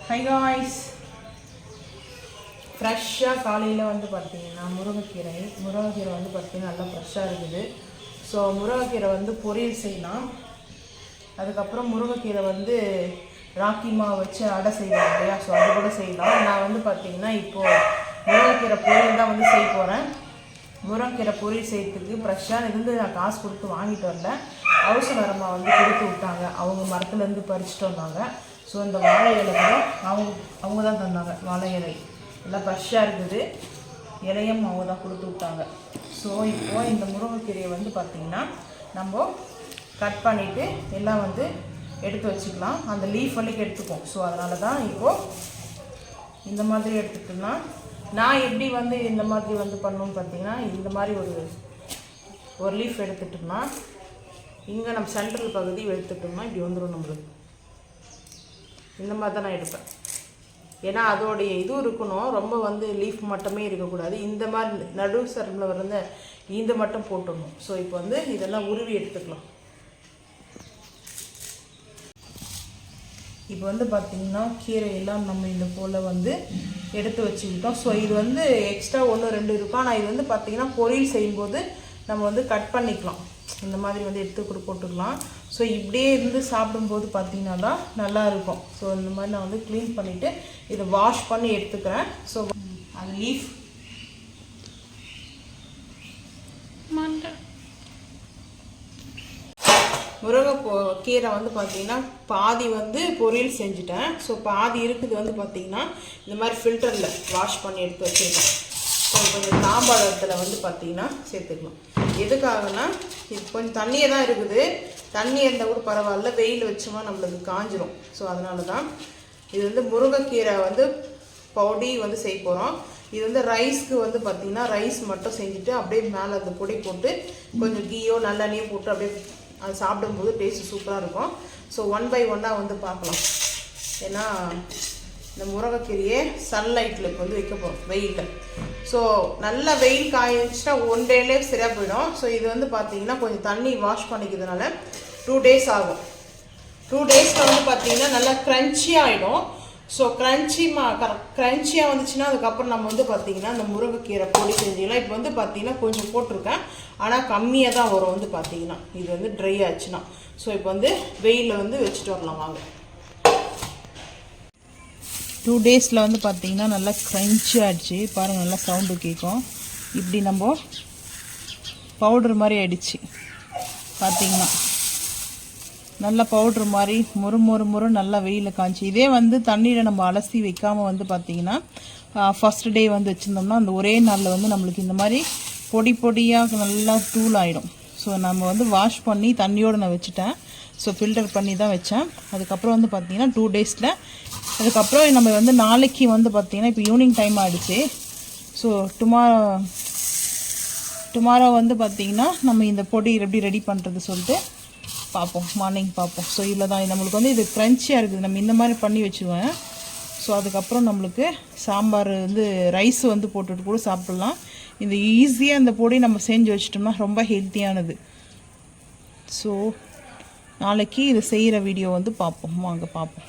Hi guys, ஃப்ரெஷ்ஷாக காலையில் வந்து பார்த்தீங்கன்னா முருங்கைக்கீரை வந்து பார்த்தீங்கன்னா நல்லா ஃப்ரெஷ்ஷாக இருக்குது. ஸோ முருங்கைக்கீரை வந்து பொரியல் செய்யலாம். அதுக்கப்புறம் முருங்கைக்கீரை வந்து ராக்கி மாவு வச்சு அடை செய்வாங்க இல்லையா, ஸோ அது கூட செய்யலாம். நான் வந்து பார்த்தீங்கன்னா இப்போது முருங்கைக்கீரை பொரியல் தான் வந்து செய்ய போகிறேன். முருங்கைக்கீரை பொரியல் செய்யறதுக்கு ஃப்ரெஷ்ஷாக இருந்து நான் காசு கொடுத்து வாங்கிட்டு வரல, அவசர மரமாக வந்து கொடுத்து விட்டாங்க. அவங்க மரத்துலேருந்து பறிச்சுட்டு வந்தாங்க. ஸோ இந்த வாழை இலை கூட அவங்க தான் தந்தாங்க. வாழை இலை எல்லாம் ஃப்ரெஷ்ஷாக இருக்குது, இலையும் அவங்க தான் கொடுத்து விட்டாங்க. ஸோ இப்போது இந்த முருங்கைக்கீரையை வந்து பார்த்திங்கன்னா நம்ம கட் பண்ணிவிட்டு எல்லாம் வந்து எடுத்து வச்சுக்கலாம். அந்த லீஃப் வரைக்கும் எடுத்துப்போம். ஸோ அதனால தான் இப்போது இந்த மாதிரி எடுத்துக்கிட்டோம்னா, நான் எப்படி வந்து இந்த மாதிரி வந்து பண்ணணும்னு பார்த்தீங்கன்னா, இந்த மாதிரி ஒரு லீஃப் எடுத்துட்டோம்னா இங்கே நம்ம சென்ட்ரல் பகுதி எடுத்துட்டோம்னா இப்படி வந்துடும் நம்மளுக்கு. இந்த மாதிரி தான் நான் எடுப்பேன். ஏன்னா அதோடைய இதுவும் இருக்கணும், ரொம்ப வந்து லீஃப் மட்டுமே இருக்கக்கூடாது. இந்த மாதிரி நடு சரமில் வந்து இந்த மட்டும் போட்டுடணும். ஸோ இப்போ வந்து இதெல்லாம் உருவி எடுத்துக்கலாம். இப்போ வந்து பார்த்திங்கன்னா கீரையெல்லாம் நம்ம இந்த போல் வந்து எடுத்து வச்சுக்கிட்டோம். ஸோ இது வந்து எக்ஸ்ட்ரா 1-2 இருக்கும். ஆனால் இது வந்து பார்த்திங்கன்னா பொரியல் செய்யும்போது நம்ம வந்து கட் பண்ணிக்கலாம். இந்த மாதிரி வந்து எடுத்து போட்டுக்கலாம். ஸோ இப்படியே இருந்து சாப்பிடும்போது பார்த்திங்கன்னா தான் நல்லாயிருக்கும். ஸோ இந்த மாதிரி நான் வந்து க்ளீன் பண்ணிவிட்டு இதை வாஷ் பண்ணி எடுத்துக்கிறேன். ஸோ அது லீஃப் கீரை வந்து பார்த்திங்கன்னா பாதி வந்து பொரியல் செஞ்சுட்டேன். ஸோ பாதி இருக்குது வந்து பார்த்திங்கன்னா இந்த மாதிரி ஃபில்டரில் வாஷ் பண்ணி எடுத்து வச்சுருக்கேன். ஸோ கொஞ்சம் தாம்பாளத்தில் வந்து பார்த்திங்கன்னா சேர்த்துக்கலாம். எதுக்காகனா இது கொஞ்சம் தண்ணியே தான் இருக்குது, தண்ணி இருந்தால் கூட பரவாயில்ல, வெயில் வச்சோமா நம்மளுக்கு காஞ்சிரும். ஸோ அதனால தான் இது வந்து முருங்கைக்கீரை வந்து பொடி வந்து செய்ய போகிறோம். இது வந்து ரைஸ்க்கு வந்து பார்த்திங்கன்னா ரைஸ் மட்டும் செஞ்சுட்டு அப்படியே மேலே அந்த பொடி போட்டு கொஞ்சம் கீயோ நல்லெண்ணையோ போட்டு அப்படியே அது சாப்பிடும்போது டேஸ்ட்டு சூப்பராக இருக்கும். ஸோ 1 by 1 வந்து பார்க்கலாம். ஏன்னா இந்த முருங்கைக்கீரையே சன்லைட்டில் இப்போ வந்து வைக்க போகிறோம் வெயிலில். ஸோ நல்லா வெயில் காய்ச்சிட்டா 1 dayலே சரியாக போயிடும். ஸோ இது வந்து பார்த்திங்கன்னா கொஞ்சம் தண்ணி வாஷ் பண்ணிக்கிறதுனால 2 days ஆகும். 2 daysல வந்து பார்த்திங்கன்னா நல்லா க்ரன்ச்சியாக ஆகிடும். ஸோ க்ரன்ச்சியாக வந்துச்சுன்னா அதுக்கப்புறம் நம்ம வந்து பார்த்திங்கன்னா இந்த முருங்கைக்கீரை பொடி செஞ்சுக்கலாம். இப்போ வந்து பார்த்திங்கன்னா கொஞ்சம் போட்டிருக்கேன், ஆனால் கம்மியாக தான் வரும் வந்து பார்த்திங்கன்னா இது வந்து ட்ரை ஆச்சுன்னா. ஸோ இப்போ வந்து வெயிலில் வந்து வச்சுட்டு வரலாம் வாங்க. 2 daysல வந்து பார்த்திங்கன்னா நல்லா க்ரன்ச்சி ஆகிடுச்சு. பாருங்கள், நல்லா சவுண்டு கேட்கும். இப்படி நம்ம பவுட்ரு மாதிரி ஆகிடுச்சு பார்த்திங்கன்னா, நல்லா பவுட்ரு மாதிரி முறு நல்லா வெயிலில் காய்ச்சி. இதே வந்து தண்ணியில் நம்ம அலசி வைக்காமல் வந்து பார்த்திங்கன்னா ஃபஸ்ட் டே வந்து வச்சுருந்தோம்னா அந்த ஒரே நாளில் வந்து நம்மளுக்கு இந்த மாதிரி பொடியாக நல்லா தூள் ஆகிடும். ஸோ நம்ம வந்து வாஷ் பண்ணி தண்ணியோடு நான் வச்சுட்டேன். ஸோ ஃபில்டர் பண்ணி தான் வச்சேன். அதுக்கப்புறம் வந்து பார்த்திங்கன்னா 2 daysல அதுக்கப்புறம் நம்ம வந்து நாளைக்கு வந்து பார்த்திங்கன்னா இப்போ ஈவினிங் டைம் ஆகிடுச்சு. ஸோ டுமாரோ வந்து பார்த்திங்கன்னா நம்ம இந்த பொடி எப்படி ரெடி பண்ணுறது சொல்லிட்டு பார்ப்போம், மார்னிங் பார்ப்போம். ஸோ இதில் தான் நம்மளுக்கு வந்து இது க்ரன்ச்சியாக இருக்குது. நம்ம இந்த மாதிரி பண்ணி வச்சுருவேன். ஸோ அதுக்கப்புறம் நம்மளுக்கு சாம்பார் வந்து ரைஸ் வந்து போட்டுட்டு கூட சாப்பிட்லாம். இந்த ஈஸியாக இந்த பொடி நம்ம செஞ்சு வச்சிட்டோம்னா ரொம்ப ஹெல்த்தியானது. ஸோ நாளைக்கு இதை செய்கிற வீடியோ வந்து பார்ப்போம், வாங்க பார்ப்போம்.